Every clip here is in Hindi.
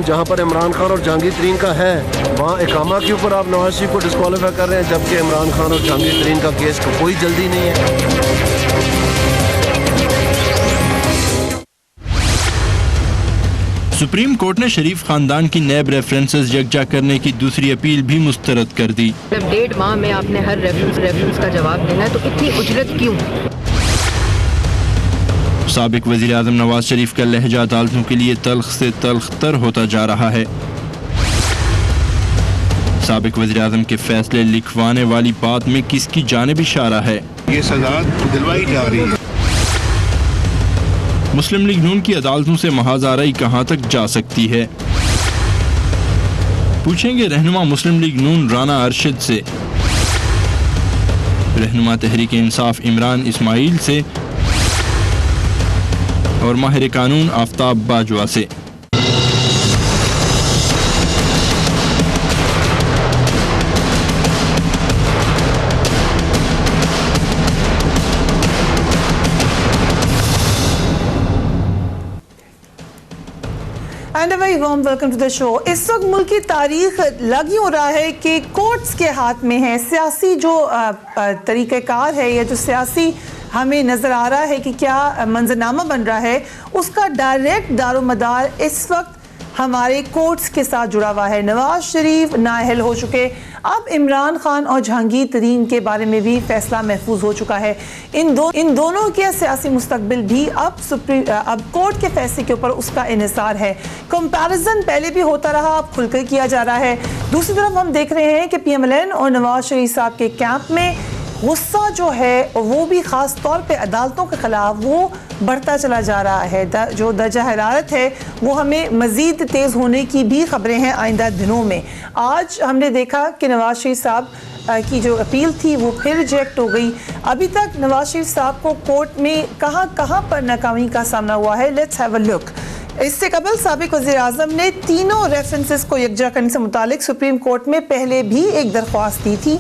जहाँ पर इमरान खान और जहांगीर तरीन का है, वहाँ इकामा के ऊपर आप नवाज शरीफ को डिस्क्वालीफाई कर रहे हैं, जबकि इमरान खान और जहांगीर तरीन का केस को कोई जल्दी नहीं है। सुप्रीम कोर्ट ने शरीफ खानदान की नैब रेफरेंसेस यकजा करने की दूसरी अपील भी मुस्तरद कर दी। जब 1.5 माह में आपने हर रेफरेंस का जवाब देना है तो इतनी उजरत क्यों? साबिक वज़ीर आज़म नवाज शरीफ का लहजा अदालतों के लिए तल्ख से तल्ख तर होता जा रहा है। साबिक वज़ीर आज़म के फैसले लिखवाने वाली बात में किसकी जानिब इशारा है? ये सजा दिलवाई जा रही है। मुस्लिम लीग नून की अदालतों से महाजाराई कहां तक जा सकती है? पूछेंगे रहनुमा मुस्लिम लीग नून राना अरशद से, रहनुमा तहरीक इंसाफ इमरान इस्माइल से और माहिर कानून आफ्ताब बाजवा से। And a very warm welcome to the show. इस वक्त मुल्क की तारीख लग ही हो रहा है कि कोर्ट्स के हाथ में है। सियासी जो तरीक़ेकार है या जो सियासी हमें नज़र आ रहा है कि क्या मंजरनामा बन रहा है, उसका डायरेक्ट दारोमदार इस वक्त हमारे कोर्ट्स के साथ जुड़ा हुआ है। नवाज शरीफ नाअहल हो चुके, अब इमरान खान और जहांगीर तरीन के बारे में भी फैसला महफूज हो चुका है। इन दोनों के सियासी मुस्तकबिल भी अब कोर्ट के फैसले के ऊपर उसका इन्हिसार है। कंपैरिजन पहले भी होता रहा, अब खुलकर किया जा रहा है। दूसरी तरफ हम देख रहे हैं कि PMLN और नवाज शरीफ साहब के कैंप में गुस्सा जो है वो भी ख़ास तौर पे अदालतों के ख़िलाफ़ वो बढ़ता चला जा रहा है। जो दर्जा हरारत है वो हमें मज़ीद तेज़ होने की भी ख़बरें हैं आइंदा दिनों में। आज हमने देखा कि नवाज शरीफ साहब की जो अपील थी वो फिर रिजेक्ट हो गई। अभी तक नवाज शरीफ साहब को कोर्ट में कहाँ पर नाकामी का सामना हुआ है, लेट्स हैव अ लुक। इससे कबल साबिक वज़ीर आज़म ने तीनों रेफरेंसेस को यकजा करने से मुतालिक सुप्रीम कोर्ट में पहले भी एक दरख्वास्त दी थी।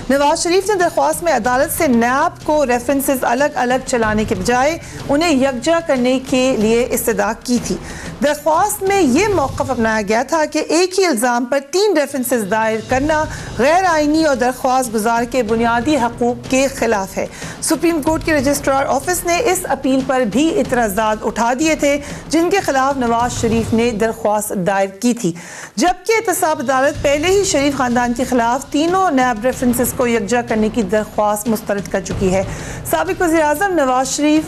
नवाज शरीफ ने दरख्वास्त में अदालत से नैब को रेफरेंसेस अलग अलग चलाने के बजाय उन्हें यकजा करने के लिए इस्तदा की थी। दरख्वास्त में ये मौक़िफ़ अपनाया गया था कि एक ही इल्ज़ाम पर 3 रेफरेंसेस दायर करना गैर आइनी और दरख्वास्त गुजार के बुनियादी हकूक़ के ख़िलाफ़ है। सुप्रीम कोर्ट के रजिस्ट्रार ऑफिस ने इस अपील पर भी इतराज़ात उठा दिए थे जिनके खिलाफ नवाज शरीफ ने दरख्वास्त दायर की थी, जबकि एहतसाब अदालत पहले ही शरीफ ख़ानदान के खिलाफ तीनों नैब रेफरेंसेस को यकजा करने की दरख्वास्त मुस्तरद कर चुकी है। साबिक वज़ीर आज़म नवाज शरीफ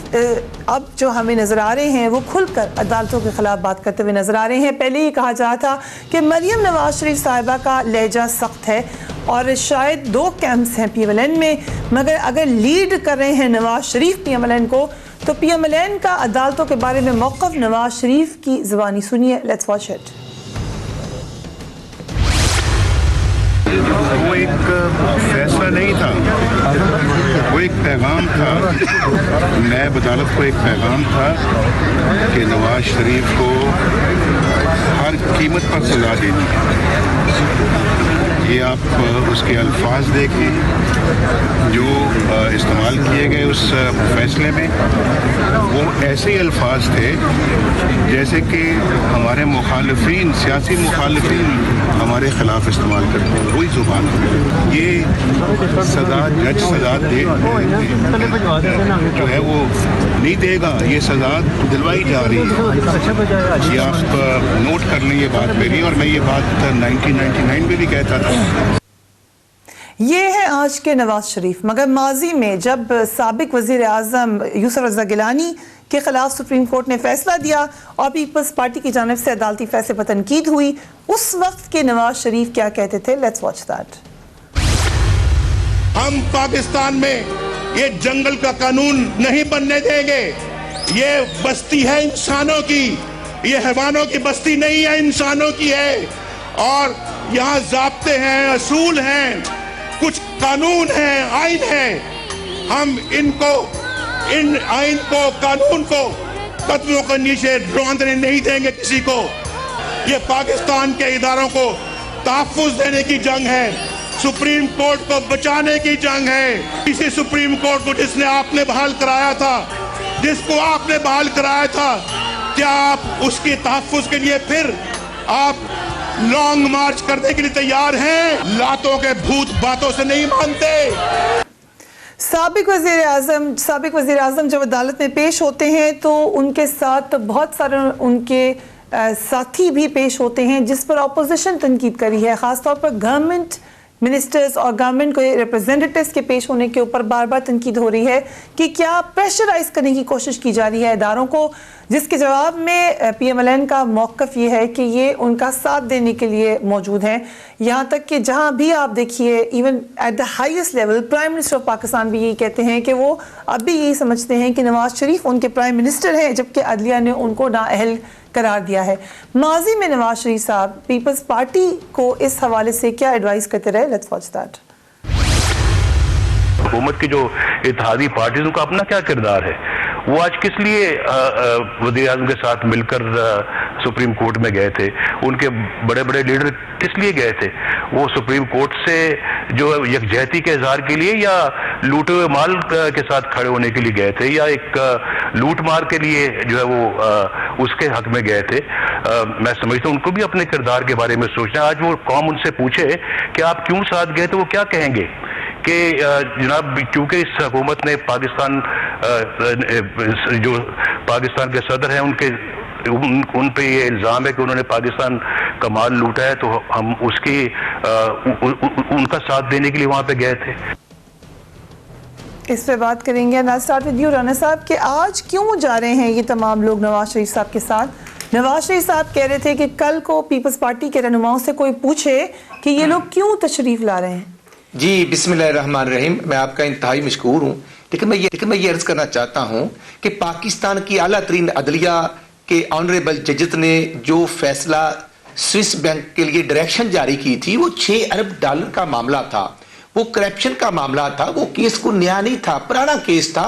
अब जो हमें नज़र आ रहे हैं वो खुलकर अदालतों के खिलाफ बात करते हुए नज़र आ रहे हैं। पहले ये कहा जा रहा था कि मरियम नवाज शरीफ साहिबा का लहजा सख्त है और शायद 2 कैंप्स हैं PMLN में, मगर अगर लीड कर रहे हैं नवाज शरीफ PMLN को, तो PMLN का अदालतों के बारे में मौक़िफ़ नवाज शरीफ की ज़बानी सुनिए। Let's watch it. वो एक फैसला नहीं था, वो एक पैगाम था। नैब अदालत को एक पैगाम था कि नवाज शरीफ को हर कीमत पर सजा देनी है। ये आप उसके अल्फाज देखें जो इस्तेमाल किए गए उस फैसले में, वो ऐसे ही अल्फाज थे जैसे कि हमारे मुखालिफिन, सियासी मुखालिफिन हमारे ख़िलाफ़ इस्तेमाल करते हैं, वही ज़ुबान। ये सज़ा जज सज़ा दे जो है वो नहीं देगा, ये सज़ा दिलवाई जा रही है। ये आप नोट कर लें ये बात मेरी, और मैं ये बात 1999 में भी कहता था। ये है आज के नवाज शरीफ, मगर माजी में जब साबिक वज़ीर आज़म यूसुफ रज़ा गिलानी के खिलाफ सुप्रीम कोर्ट ने फैसला दिया और पीपल्स पार्टी की जानिब से अदालती फैसले पर तनकीद हुई, उस वक्त के नवाज शरीफ क्या कहते थे, लेट्स वॉच दैट। हम पाकिस्तान में ये जंगल का कानून नहीं बनने देंगे। ये बस्ती है इंसानों की, ये हैवानों की बस्ती नहीं है, इंसानों की है। और यहाँ ज़ाब्ते हैं, असूल हैं, कुछ कानून हैं, आइन है। हम इन आइन को, कानून को कदमों के नीचे रौंदने नहीं देंगे किसी को। ये पाकिस्तान के इदारों को तहफ़्फ़ुज़ देने की जंग है, सुप्रीम कोर्ट को बचाने की जंग है। इसी सुप्रीम कोर्ट को जिसने आपने बहाल कराया था, जिसको आपने बहाल कराया था, क्या आप उसकी तहफ़्फ़ुज़ के लिए फिर आप लॉन्ग मार्च करने के लिए तैयार हैं? लातों के भूत बातों से नहीं मानते। साबिक वज़ीर आज़म जब अदालत में पेश होते हैं तो उनके साथ बहुत सारे उनके साथी भी पेश होते हैं जिस पर अपोजिशन तनकीद करी है, ख़ासतौर पर गवर्नमेंट मिनिस्टर्स और गवर्नमेंट को रिप्रेजेंटेटिव्स के पेश होने के ऊपर बार बार तनकीद हो रही है कि क्या प्रेशराइज करने की कोशिश की जा रही है इदारों को, जिसके जवाब में PMLN का मौक़िफ़ ये है कि ये उनका साथ देने के लिए मौजूद हैं। यहाँ तक कि जहाँ भी आप देखिए even at the highest level prime minister of Pakistan भी यही कहते हैं कि वो अब भी यही समझते हैं कि नवाज शरीफ उनके प्राइम मिनिस्टर हैं, जबकि अदलिया ने उनको नाअहल करार दिया है। माजी में नवाज शरीफ साहब पीपल्स पार्टी को इस हवाले से क्या एडवाइस करते रहे? Let's watch that. हुकूमत की जो इत्तेहादी पार्टीज उनका अपना क्या किरदार है? वो आज किस लिए वज़ीर आज़म के साथ मिलकर सुप्रीम कोर्ट में गए थे? उनके बड़े बड़े लीडर किस लिए गए थे? वो सुप्रीम कोर्ट से जो यकजहती के इजहार के लिए या लूटे हुए माल के साथ खड़े होने के लिए गए थे, या एक लूट मार के लिए जो है वो उसके हक में गए थे? मैं समझता हूँ उनको भी अपने किरदार के बारे में सोचना। आज वो कौम उनसे पूछे कि आप क्यों साथ गए, तो वो क्या कहेंगे कि जनाब क्योंकि इस हुकूमत ने पाकिस्तान जो पाकिस्तान के सदर हैं उन पे ये इल्ज़ाम है कि उन्होंने पाकिस्तान का माल लूटा है, तो हम उसकी उनका साथ देने के लिए वहाँ पे गए थे। इस पे बात करेंगे। I start with you Rana साहब कि आज क्यों जा रहे हैं ये तमाम लोग नवाज शरीफ साहब के साथ? नवाज शरीफ साहब कह रहे थे कि कल को पीपल्स पार्टी के रहनुमाओं से कोई पूछे कि ये लोग क्यों तशरीफ ला रहे हैं। जी बिस्मिल्लाहिर्रहमानिर्रहीम, मैं आपका इंतहाई मशकूर हूँ, लेकिन मैं ये अर्ज करना चाहता हूँ कि पाकिस्तान की आला तरीन अदलिया के ऑनरेबल जजेस ने जो फैसला स्विस बैंक के लिए डायरेक्शन जारी की थी, वो 6 अरब डॉलर का मामला था, वो करप्शन का मामला था, वो केस को नया नहीं था, पुराना केस था।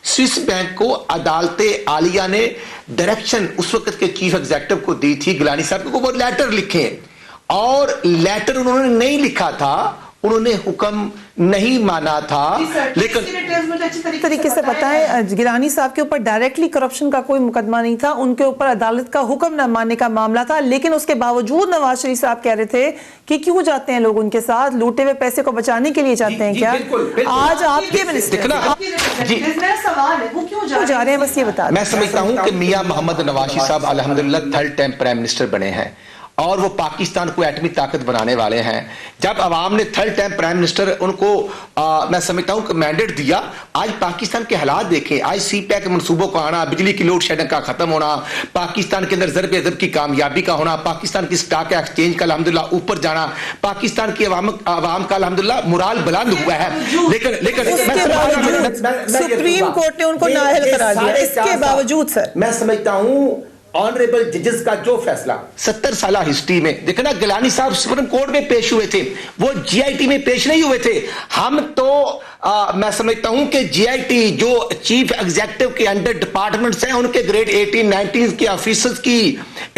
स्विस बैंक को अदालत आलिया ने डायरेक्शन उस वक्त के चीफ एग्जीक्यूटिव को दी थी, गिलानी साहब को, वो लेटर लिखे, और लेटर उन्होंने नहीं लिखा था, उन्होंने हुक्म नहीं माना था। लेकिन अच्छी तरीके से पता है गिलानी साहब के ऊपर डायरेक्टली करप्शन का कोई मुकदमा नहीं था, उनके ऊपर अदालत का हुक्म न मानने का मामला था, लेकिन उसके बावजूद नवाज शरीफ साहब कह रहे थे कि क्यों जाते हैं लोग उनके साथ, लूटे हुए पैसे को बचाने के लिए जाते हैं क्या? आज आपके मिनिस्टर सवाल है वो क्यों जा रहे हैं, बस ये बता। मैं समझता हूँ कि मियां मोहम्मद नवाज साहब अल्हम्दुलिल्लाह 3rd टाइम प्राइम मिनिस्टर बने हैं और वो पाकिस्तान को एटमी ताकत बनाने वाले हैं। जब अवाम ने 3rd टाइम प्राइम मिनिस्टर उनको मैं समझता हूं कि मैंडेट दिया, आज पाकिस्तान के हालात देखें, आज CPEC मंसूबों का आना, बिजली की लोड शेडिंग का खत्म होना, पाकिस्तान के अंदर ज़रब अज़ब की कामयाबी का होना, पाकिस्तान की स्टॉक एक्सचेंज का अल्हम्दुलिल्लाह ऊपर जाना, पाकिस्तान की अवाम का अल्हम्दुलिल्लाह मुराल बुलंद हुआ है। लेकिन सुप्रीम कोर्ट ने उनको नाअहल करार दिया, इसके बावजूद सर मैं समझता हूं ऑनरेबल जजेस का जो फैसला 70 साल हिस्ट्री में देखना, गिलानी साहब सुप्रीम कोर्ट में पेश हुए थे, वो GIT में पेश नहीं हुए थे। हम तो मैं समझता हूं कि GIT जो चीफ एग्जीक्यूटिव के अंडर डिपार्टमेंट्स हैं, उनके ग्रेड 18, 19 के ऑफिसर्स की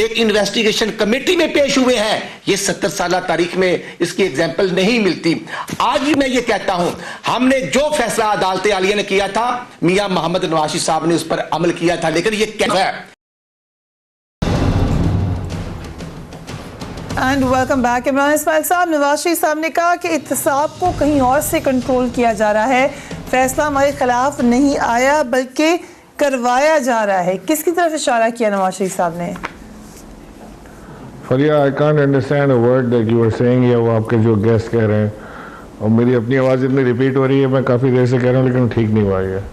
एक इन्वेस्टिगेशन कमेटी में पेश हुए हैं। ये 70 साल तारीख में इसकी एग्जाम्पल नहीं मिलती। आज भी मैं ये कहता हूं, हमने जो फैसला अदालत आलिया ने किया था, मियां मोहम्मद नवाज साहब ने उस पर अमल किया था, लेकिन ये क्या है? And welcome back. Imran Ismail साहब, नवाज शरीफ साहब ने कहा कि इत्तेसाब को कहीं और से कंट्रोल किया जा रहा है, फैसला हमारे खिलाफ नहीं आया बल्कि करवाया जा रहा है। किसकी तरफ इशारा किया नवाज शरीफ साहब ने? Fariya, I can't understand a word that you are saying, या वो आपके जो गेस्ट कह रहे हैं, और मेरी अपनी आवाज़ इतनी रिपीट हो रही है, मैं काफ़ी देर से कह रहा हूँ लेकिन ठीक नहीं हुआ है।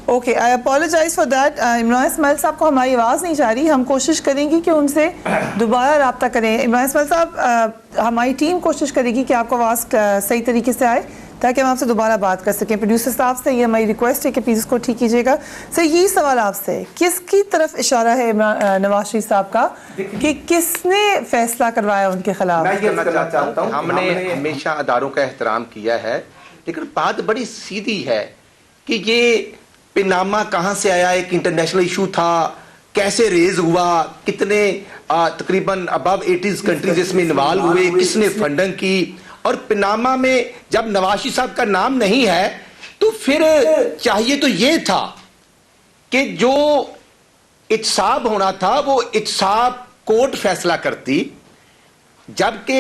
Okay, I apologise for that. Imran Ismail साहब को हमारी आवाज़ नहीं जा रही, हम कोशिश करेंगे कि उनसे दोबारा रब्ता करें। इमरान इस्माइल साहब, हमारी टीम कोशिश करेगी कि आपको आवाज़ सही तरीके से आए ताकि हम आपसे दोबारा बात कर सकें। प्रोड्यूसर साहब से ये हमारी रिक्वेस्ट है कि प्लीज़ इसको ठीक कीजिएगा। सर, यही सवाल आपसे, किसकी तरफ इशारा है नवाज शरीफ साहब का कि किसने फैसला करवाया उनके खिलाफ? मैं ये कहना चाहता हूँ, हमने हमेशा अदारों का एहतराम किया है, लेकिन बात बड़ी सीधी है कि ये पिनामा कहां से आया, एक इंटरनेशनल इशू था, कैसे रेज हुआ, कितने तकरीबन अबव 80 कंट्रीज इसमें इन्वॉल्व हुए, किसने फंडिंग की, और पिनामा में जब नवाज शरीफ साहब का नाम नहीं है तो फिर चाहिए तो ये था कि जो इत्साब होना था वो इत्साब कोर्ट फैसला करती, जबकि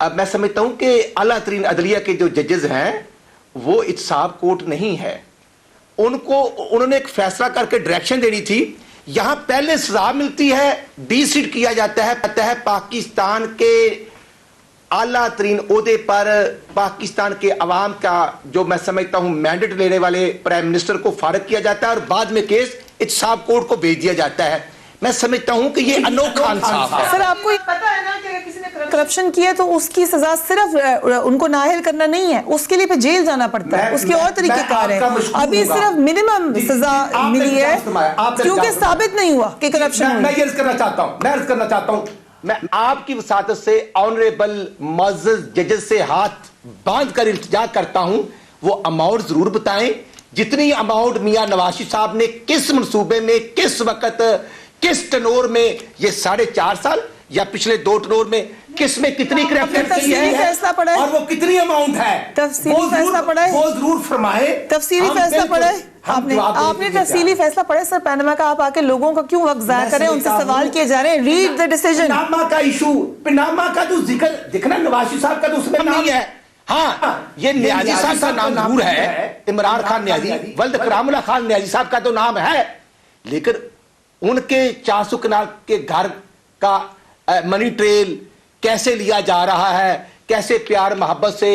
अब मैं समझता हूं कि आला तरीन अदलिया के जो जजेस हैं वो इत्साब कोर्ट नहीं है। उन्होंने एक फैसला करके डायरेक्शन देनी थी। यहां पहले सजा मिलती है, डीसीट किया जाता है पाकिस्तान के आला तरीन ओहदे पर पाकिस्तान के अवाम का जो मैं समझता हूं मैंडेट लेने वाले प्राइम मिनिस्टर को फारिग किया जाता है और बाद में केस इत्साब कोर्ट को भेज दिया जाता है। मैं समझता हूं कि ये अनोखा इंसाफ है। सर आपको पता है ना कि अगर किसी ने करप्शन किया तो उसकी सजा सिर्फ उनको नाअहल करना नहीं है, उसके लिए फिर जेल जाना पड़ता है, उसके और तरीकेकार है। अभी सिर्फ मिनिमम सजा मिली है क्योंकि साबित नहीं हुआ कि करप्शन। मैं ये अर्ज करना चाहता हूं मैं आपकी वसातत से ऑनरेबल मुअज़्ज़ज़ जजेस से हाथ बांध कर इल्तिजा करता हूं, वो अमाउंट जरूर बताएं जितनी अमाउंट मियां नवाज साहब ने किस मंसूबे में, किस वक्त, किस टनोर में, ये 4.5 साल या पिछले 2 टनोर में किस में कितनी करप्शन की है फैसला पड़ा है और वो कितनी अमाउंट है, तफसीली फैसला पड़ा है, वो जरूर फरमाए। तफसीली फैसला पड़ा है आपने तफसीली फैसला पढ़ा है सर पैनमा का? आप आके लोगों का क्यों वक्त जाया करें, उनसे सवाल किए जा रहे हैं। Read the decision. पनामा का इशू, पनामा का तो जिक्र दिखना नवाज साहब का तो उसमें नहीं है। हाँ, ये न्याजी साहब का नाम जरूर है, इमरान खान न्याजी, वल्द करामुल्लाह खान न्याजी साहब का तो नाम है, लेकिन उनके 400 कनाल के घर का मनी ट्रेल कैसे लिया जा रहा है, कैसे प्यार मोहब्बत से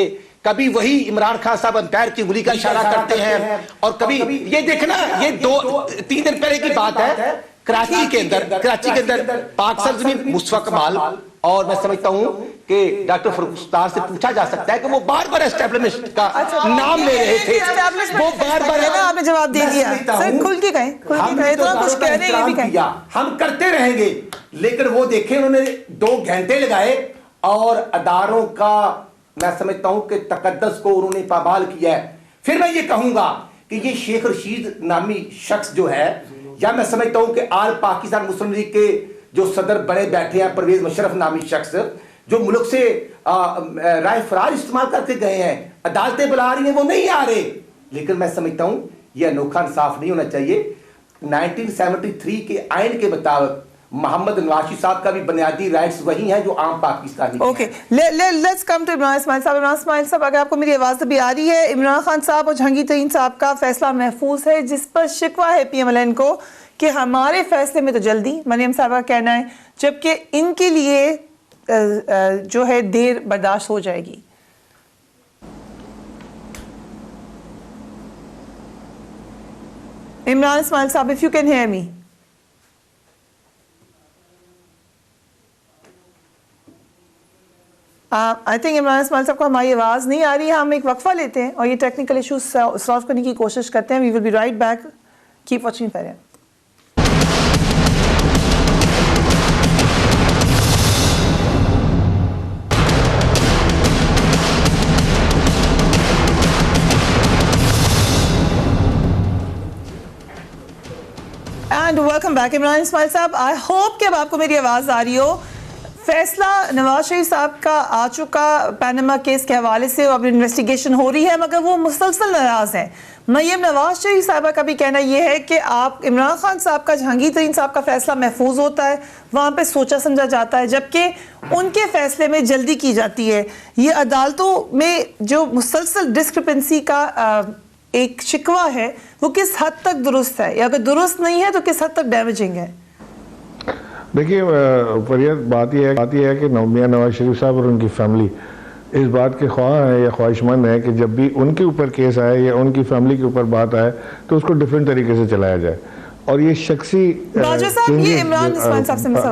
कभी वही इमरान खान साहब अंपायर की उंगली का इशारा करते हैं और कभी ये देखना, ये 2-3 दिन पहले की बात है, कराची के अंदर पाक सरजमीन मुस्तफा कमाल, और मैं समझता हूं कि डॉक्टर फरूख उस्ताद से पूछा जा सकता है कि वो बार-बार एस्टेब्लिशमेंट का नाम ले रहे थे, वो बार-बार आपने जवाब दे दिया सर, खुल के कहें, इतना कुछ कह रहे हैं, ये भी कहें हम करते रहेंगे, लेकिन वो देखें उन्होंने 2 घंटे लगाए और अदारों का मैं समझता हूं कि तकद्दस को उन्होंने पामाल किया है। फिर मैं ये कहूंगा कि ये शेख रशीद नामी शख्स जो है, या मैं समझता हूं कि आल पाकिस्तान मुस्लिम लीग के जो सदर बड़े बैठे हैं परवेज मुशर्रफ नामी शख्स, जो मुल्क से राय फराज इस्तेमाल करके गए हैं, अदालतें बुला रही हैं, वो नहीं आ रहे, लेकिन मैं समझता हूं यह अनोखा इंसाफ नहीं होना चाहिए। 1973 के आइन के मुताबिक मोहम्मद नवाज साहब का भी बुनियादी राइट्स वही हैं जो आम Pakistani. Okay, let's come to Imran Ismail साहब। इमरान इस्माइल साहब, अगर आपको मेरी आवाज़ भी आ रही है, इमरान खान साहब और जहांगीर तरीन साहब का फैसला महफूज है, जिस पर शिकवा है PMLN को कि हमारे फैसले में तो जल्दी, मरियम साहब का कहना है, जबकि इनके लिए जो है देर बर्दाश्त हो जाएगी। इमरान इस्माइल साहब, if you can hear me. I think Imran Ismail साहब को हमारी आवाज़ नहीं आ रही है, हम एक वक्फा लेते हैं और ये टेक्निकल इशूज सॉल्व करने की कोशिश करते हैं। We will be right back, keep watching फेरियन। And welcome back. Imran Ismail साहब, आई होप कि अब आपको मेरी आवाज़ आ रही हो। फैसला नवाज शरीफ साहब का आ चुका पैनामा केस के हवाले से, अब इन्वेस्टिगेशन हो रही है, मगर वो मुसलसल नाराज़ हैं। मरियम नवाज शरीफ साहबा का भी कहना यह है कि आप इमरान खान साहब का, जहांगीर तरीन साहब का फैसला महफूज होता है, वहाँ पे सोचा समझा जाता है, जबकि उनके फैसले में जल्दी की जाती है। ये अदालतों में जो मुसलसल डिस्क्रिपेंसी का एक शिकवा है, वो किस हद तक दुरुस्त है, या अगर दुरुस्त नहीं है तो किस हद तक डैमेजिंग है? देखिए फरियत, बात यह है कि मियां नवाज शरीफ साहब और उनकी फैमिली इस बात के ख्वाह हैं या ख्वाहिशमंद है कि जब भी उनके ऊपर केस आए या उनकी फैमिली के ऊपर बात आए तो उसको डिफरेंट तरीके से चलाया जाए, और ये शख्सी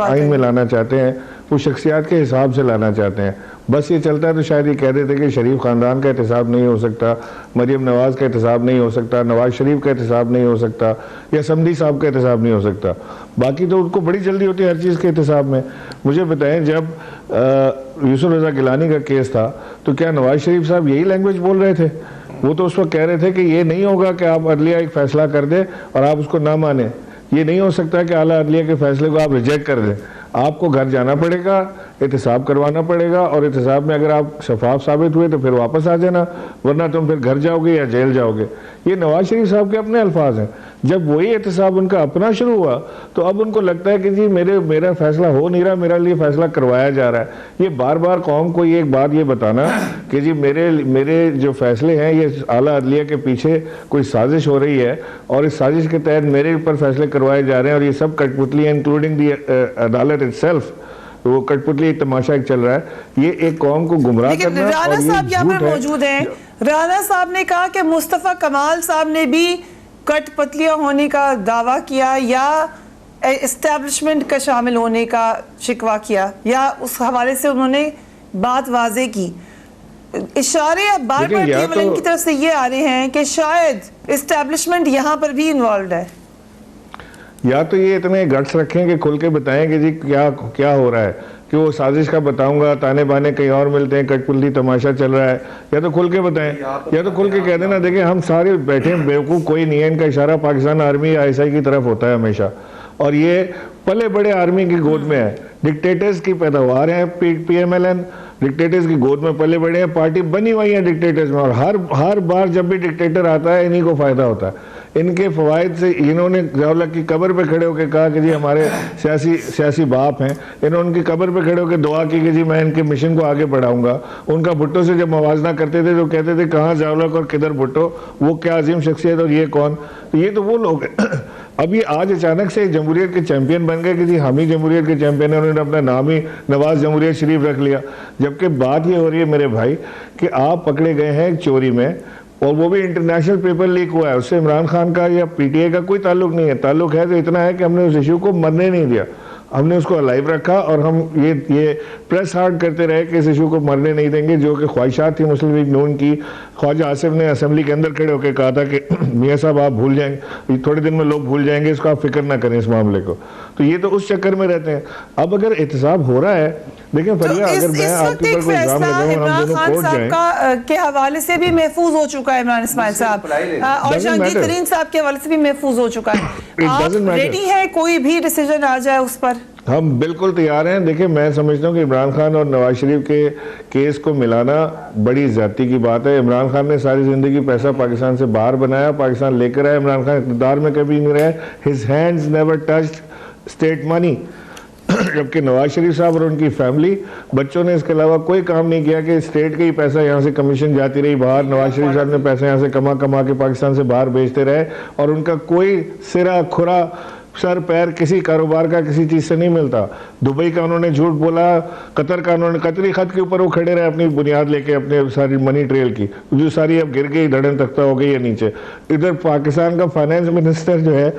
आइन में लाना चाहते हैं, वो शख्सियात के हिसाब से लाना चाहते हैं। बस ये चलता है तो शायद ये कह देते कि शरीफ ख़ानदान का एहतसाब नहीं हो सकता, मरियम नवाज़ का एहतसाब नहीं हो सकता, नवाज़ शरीफ का एहतसाब नहीं हो सकता, या समदी साहब का एहतसाब नहीं हो सकता। बाकी तो उनको बड़ी जल्दी होती है हर चीज़ के एहतसाब में। मुझे बताएं, जब यूसुफ रज़ा गिलानी का केस था तो क्या नवाज शरीफ साहब यही लैंग्वेज बोल रहे थे? वो तो उस वक्त कह रहे थे कि ये नहीं होगा कि आप अदलिया एक फ़ैसला कर दे और आप उसको ना माने, ये नहीं हो सकता कि आला अदलिया के फैसले को आप रिजेक्ट कर दें, आपको घर जाना पड़ेगा, एहतसाब करवाना पड़ेगा, और एहतसाब में अगर आप शफाफ साबित हुए तो फिर वापस आ जाना, वरना तुम फिर घर जाओगे या जेल जाओगे। ये नवाज शरीफ साहब के अपने अल्फाज हैं। जब वही एहतसाब उनका अपना शुरू हुआ तो अब उनको लगता है कि जी मेरा फैसला हो नहीं रहा, मेरे लिए फैसला करवाया जा रहा है। ये बार बार कौम को ये एक बात ये बताना कि जी मेरे जो फैसले हैं ये आला अदलिया के पीछे कोई साजिश हो रही है और इस साजिश के तहत मेरे ऊपर फैसले करवाए जा रहे हैं, और ये सब कठपुतली है, इंक्लूडिंग दी अदालत इटसेल्फ, वो कठपुतली तमाशा चल रहा है। ये एक कौम को गुमराह करना। राना साहब यहाँ पर मौजूद हैं। राना साहब ने कहा कि मुस्तफ़ा कमाल साहब ने भी कठपुतलियां होने का दावा किया या एस्टैब्लिशमेंट का शामिल होने का शिकवा किया, या उस हवाले से उन्होंने बात वाजे की। इशारे अब बार बार टीम की तरफ से ये आ रहे हैं कि शायद एस्टैब्लिशमेंट यहाँ पर भी इन्वॉल्व है। या तो ये इतने गट्स रखें कि खुल के बताएं कि जी क्या हो रहा है, कि वो साजिश का बताऊंगा, ताने बाने कहीं और मिलते हैं, कठपुतली तमाशा चल रहा है। या तो खुल के बताएं, या तो खुल के कह देना देखें हम सारे बैठे बेवकूफ़ कोई नहीं है। इनका इशारा पाकिस्तान आर्मी ISI की तरफ होता है हमेशा, और ये पले बड़े आर्मी की गोद में है। डिक्टेटर्स की पैदावार है PMLN, डिक्टेटर्स की गोद में पले बड़े हैं, पार्टी बनी हुई है डिक्टेटर्स में, और हर बार जब भी डिक्टेटर आता है इन्हीं को फायदा होता है। इनके फवायद से इन्होंने ज़िया की कब्र पे खड़े होकर कहा कि जी हमारे सियासी बाप हैं। इन्होंने उनकी कब्र पे खड़े होकर दुआ की कि जी मैं इनके मिशन को आगे बढ़ाऊंगा। उनका भुट्टो से जब मवाजना करते थे तो कहते थे कहाँ ज़िया और किधर भुट्टो, वो क्या अजीम शख्सियत और ये कौन। ये तो वो लोग हैं। अब ये आज अचानक से जमहूरियत के चैंपियन बन गए कि जी हम ही जमहूरियत के चैंपियन हैं, उन्होंने अपना नाम ही नवाज जमहूरियत शरीफ रख लिया। जबकि बात ये हो रही है मेरे भाई कि आप पकड़े गए हैं चोरी में, और वो भी इंटरनेशनल पेपर लीक हुआ है, उससे इमरान खान का या PTI का कोई ताल्लुक नहीं है। ताल्लुक है तो इतना है कि हमने उस इशू को मरने नहीं दिया, हमने उसको अलाइव रखा, और हम ये प्रेस हार्ड करते रहे कि इस इशू को मरने नहीं देंगे, जो कि ख्वाहिशात थी मुस्लिम लीग नून की। ख्वाजा आसिफ ने असेंबली के अंदर खड़े होकर कहा था कि मियाँ साहब आप भूल जाएंगे, थोड़े दिन में लोग भूल जाएंगे, इसको आप फिक्र ना करें इस मामले को। तो ये तो उस चक्कर में रहते हैं। अब अगर एहतसाब हो रहा है, देखिए फरिया, अगर मैं आपके ऊपर कोई इल्जाम लगाऊं और हम दोनों कोर्ट जाएं, के हवाले से भी महफूज हो चुका है इमरान इस्माइल साहब, और जहांगीर तरीन साहब के हवाले से भी महफूज हो चुका है। आप रेडी है कोई भी डिसीजन आ जाए उस पर? हम बिल्कुल तैयार हैं। देखिए मैं समझता हूँ कि इमरान खान और नवाज शरीफ के केस को मिलाना बड़ी ज्यादती की बात है। इमरान खान ने सारी जिंदगी पैसा पाकिस्तान से बाहर बनाया, पाकिस्तान लेकर आया। इमरान खान इक़्तिदार में कभी नहीं रहे, his hands never touched state money. जबकि नवाज शरीफ साहब और उनकी फैमिली, बच्चों ने इसके अलावा कोई काम नहीं किया कि स्टेट का ही पैसा यहाँ से कमीशन जाती रही बाहर। नवाज शरीफ साहब ने पैसा यहाँ से कमा के पाकिस्तान से बाहर भेजते रहे, और उनका कोई सिरा खुरा सर पैर किसी कारोबार का किसी चीज से नहीं मिलता। दुबई का उन्होंने झूठ बोला, कतर का उन्होंने कतरी खत के ऊपर वो खड़े रहे अपनी बुनियाद लेके, अपने सारी मनी ट्रेल की, जो सारी अब गिर गई, धड़न तख्ता हो गई है नीचे। इधर पाकिस्तान का फाइनेंस मिनिस्टर जो है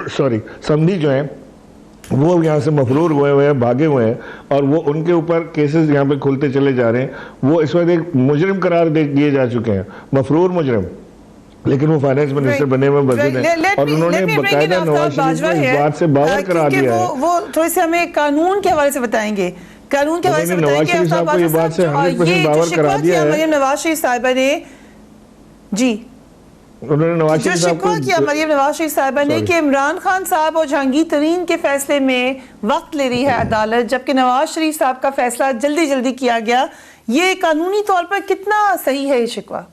सॉरी समधी जो है, वो यहाँ से मफरूर हुए हुए हैं, भागे हुए हैं, और वो उनके ऊपर केसेस यहाँ पे खुलते चले जा रहे हैं। वो इस वक्त एक मुजरिम करार दिए जा चुके हैं, मफरूर मुजरिम, लेकिन वो फाइनेंस मिनिस्टर बने हुए मस्जिद हैं, और उन्होंने बकायदा नवाज शरीफ को इस बात से बावर करा दिया है। वो थोड़ी सी हमें कानून के हवाले से बताएंगे, कानून के हवाले से नवाज शरीफ साहब को ये बात से 100% बावर करा दिया है। मरियम नवाज शरीफ साहिबा ने जी उन्होंने नवाज शरीफ साहब को किया, मरियम नवाज शरीफ साहिबा ने, कि इमरान खान साहब और जहांगीर तरीन के फैसले में वक्त ले रही है अदालत, जबकि नवाज शरीफ साहब का फैसला जल्दी किया गया। ये कानूनी तौर पर कितना सही है ये शिकवा?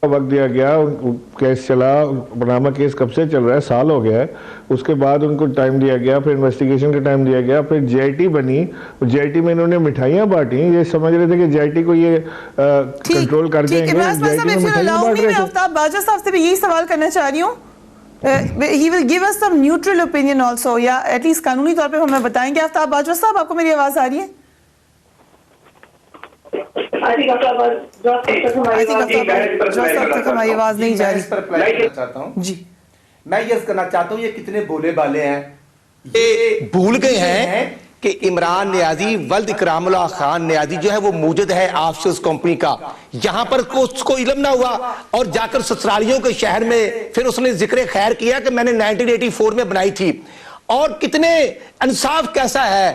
वक्त दिया गया, केस चला, पनामा केस कब से चल रहा है, साल हो गया है। उसके बाद उनको टाइम दिया गया, फिर इन्वेस्टिगेशन का टाइम दिया गया, फिर JIT बनी। JIT में इन्होंने मिठाइयाँ बांटी, ये समझ रहे थे कि JIT को ये कंट्रोल कर देंगे। JIT में मिठाइयाँ बांट रहे थे। आफ्ताब बाजवा साहब से भी यही सवाल करना चाह रही हूँ, he will give us some neutral opinion also, या एटलीस्ट कानूनी तौर पे हमें बताएंगे। आफ्ताब बाजवा साहब, आपको मेरी आवाज आ रही है? हमारी आवाज नहीं जा रही जी। मैं ये करना चाहता हूँ, ये कितने भोले भाले हैं, ये भूल गए हैं कि इमरान नियाजी वल्द इकरामुल्लाह खान नियाजी जो है वो मौजूद है ऑफशोर कंपनी का, यहां पर उसको इल्म ना हुआ, और जाकर ससुरालियों के शहर में फिर उसने जिक्र खैर किया कि मैंने 1984 में बनाई थी। और कितने इंसाफ कैसा है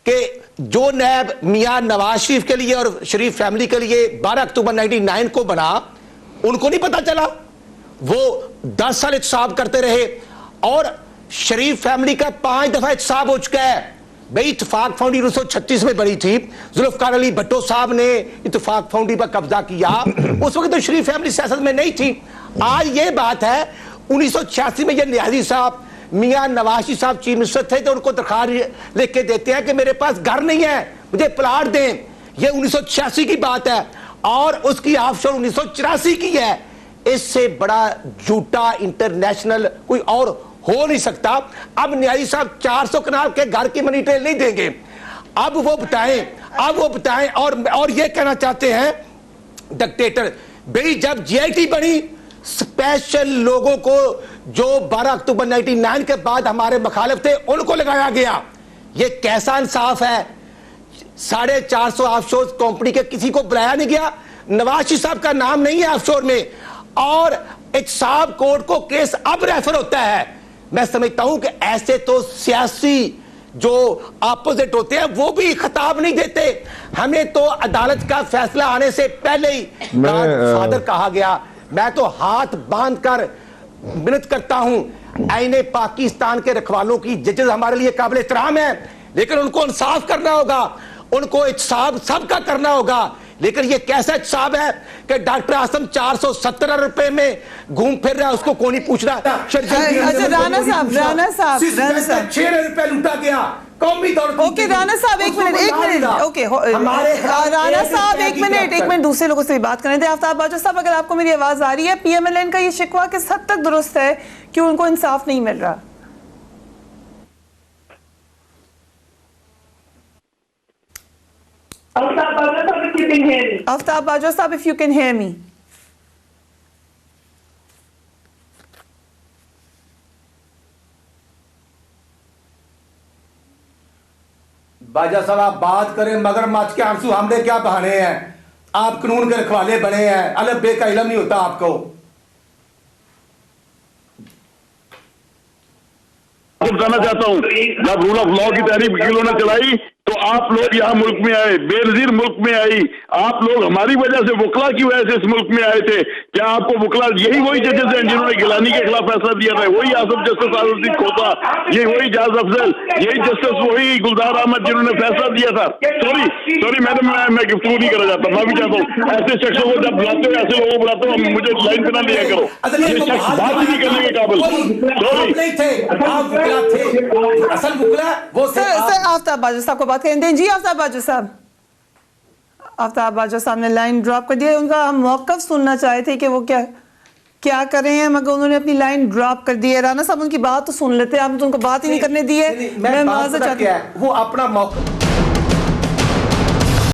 कि जो नैब मियां नवाज शरीफ के लिए और शरीफ फैमिली के लिए 12 अक्टूबर 1999 को बना, उनको नहीं पता चला, वो 10 साल एहतसाब करते रहे और शरीफ फैमिली का 5 दफा एहतसाब हो चुका है। भाई इत्तेफाक फाउंड्री 1936 में बनी थी, जुल्फकार अली भट्टो साहब ने इत्तेफाक फाउंड्री पर कब्जा किया, उस वक्त तो शरीफ फैमिली सियासत में नहीं थी। आज ये बात है 1986 में ये न्याजी साहब मियां नवाज साहब चीफ मिनिस्टर थे तो उनको दरखास्त लिख के देते हैं कि मेरे पास घर नहीं है, मुझे प्लाट दें। ये 1986 की बात है और उसकी ऑफशोर 1984 की है। इससे बड़ा झूठा इंटरनेशनल कोई और हो नहीं सकता। अब न्याजी साहब 400 कनाल के घर की मनी ट्रेल नहीं देंगे। अब वो बताएं और ये कहना चाहते हैं डिक्टेटर। भाई जब जीआईटी बनी, स्पेशल लोगों को जो 12 अक्टूबर 1999 के बाद हमारे मुखालिफ थे उनको लगाया गया। ये कैसा इंसाफ है? 450 ऑफशोर कंपनी के किसी को बुलाया नहीं गया। नवाज शरीफ साहब का नाम नहीं है ऑफशोर में और एहतसाब कोर्ट को केस अब रेफर होता है। मैं समझता हूं कि ऐसे तो सियासी जो अपोजिट होते हैं वो भी खिताब नहीं देते। हमें तो अदालत का फैसला आने से पहले ही फादर कहा गया। मैं तो हाथ बांधकर मिन्नत करता हूं, आईने पाकिस्तान के रखवालों की जजेस हमारे लिए काबिल एहतराम है, लेकिन उनको इंसाफ करना होगा, उनको एहतसाब सबका करना होगा। लेकिन ये कैसा एहतसाब है कि डॉक्टर आसम 470 रुपए में घूम फिर रहा है, उसको कौन नहीं पूछ रहा। अच्छा राना साहब 6 रुपए लूटा गया कौमी तौर पर। ओके राना साहब एक मिनट ओके राना साहब एक मिनट दूसरे लोगों से भी बात करने दें। आफ्ताब बाजवा साहब अगर आपको मेरी आवाज आ रही है, पीएमएलएन का ये शिकवा किस हद तक दुरुस्त है कि उनको इंसाफ नहीं मिल रहा? आफ्ताब बाजवा साहब इफ यू कैन हियर मी। बाजा साहब आप बात करें मगर मच के आंसू हमने क्या बहाने हैं? आप कानून के रखवाले बने हैं, अलग बे का इल्म नहीं होता आपको। बताना चाहता हूँ जब रूल ऑफ लॉ की तहरीक वकीलों ने चलाई तो आप लोग यहाँ मुल्क में आए, बेनजीर मुल्क में आई। आप लोग हमारी वजह से, वकला की वजह से इस मुल्क में आए थे। क्या आपको वकला यही वही जजेस हैं जिन्होंने गिलानी के खिलाफ फैसला दिया था? वही आसफ जस्टिस आसुद्दीन खोसा, ये वही जाज अफजल, यही जस्टिस वही गुलजार अहमद जिन्होंने फैसला दिया था। सॉरी मैडम, मैं गुफ्तगू नहीं करना चाहता, मैं भी चाहता हूँ ऐसे शख्सों को जब बुलाते हो, ऐसे लोगों को बुलाते हो, मुझे लाइन पे ना लिया करो। ये शख्स बात ही नहीं करने के काबिल। आफ्ताब बाजवा साहब को बात करें दें। जी आफ्ताब बाजवा साहब, आफ्ताब बाजवा साहब ने लाइन ड्रॉप कर दिया। उनका हम मौक़िफ़ सुनना चाहे थे कि वो क्या कर रहे हैं, मगर उन्होंने अपनी लाइन ड्रॉप कर दी है। राना साहब उनकी बात तो सुन लेते हैं, आप तो उनको बात ही नहीं करने दी है। मैं माज़रत चाहती हूं, वो अपना मौक़िफ़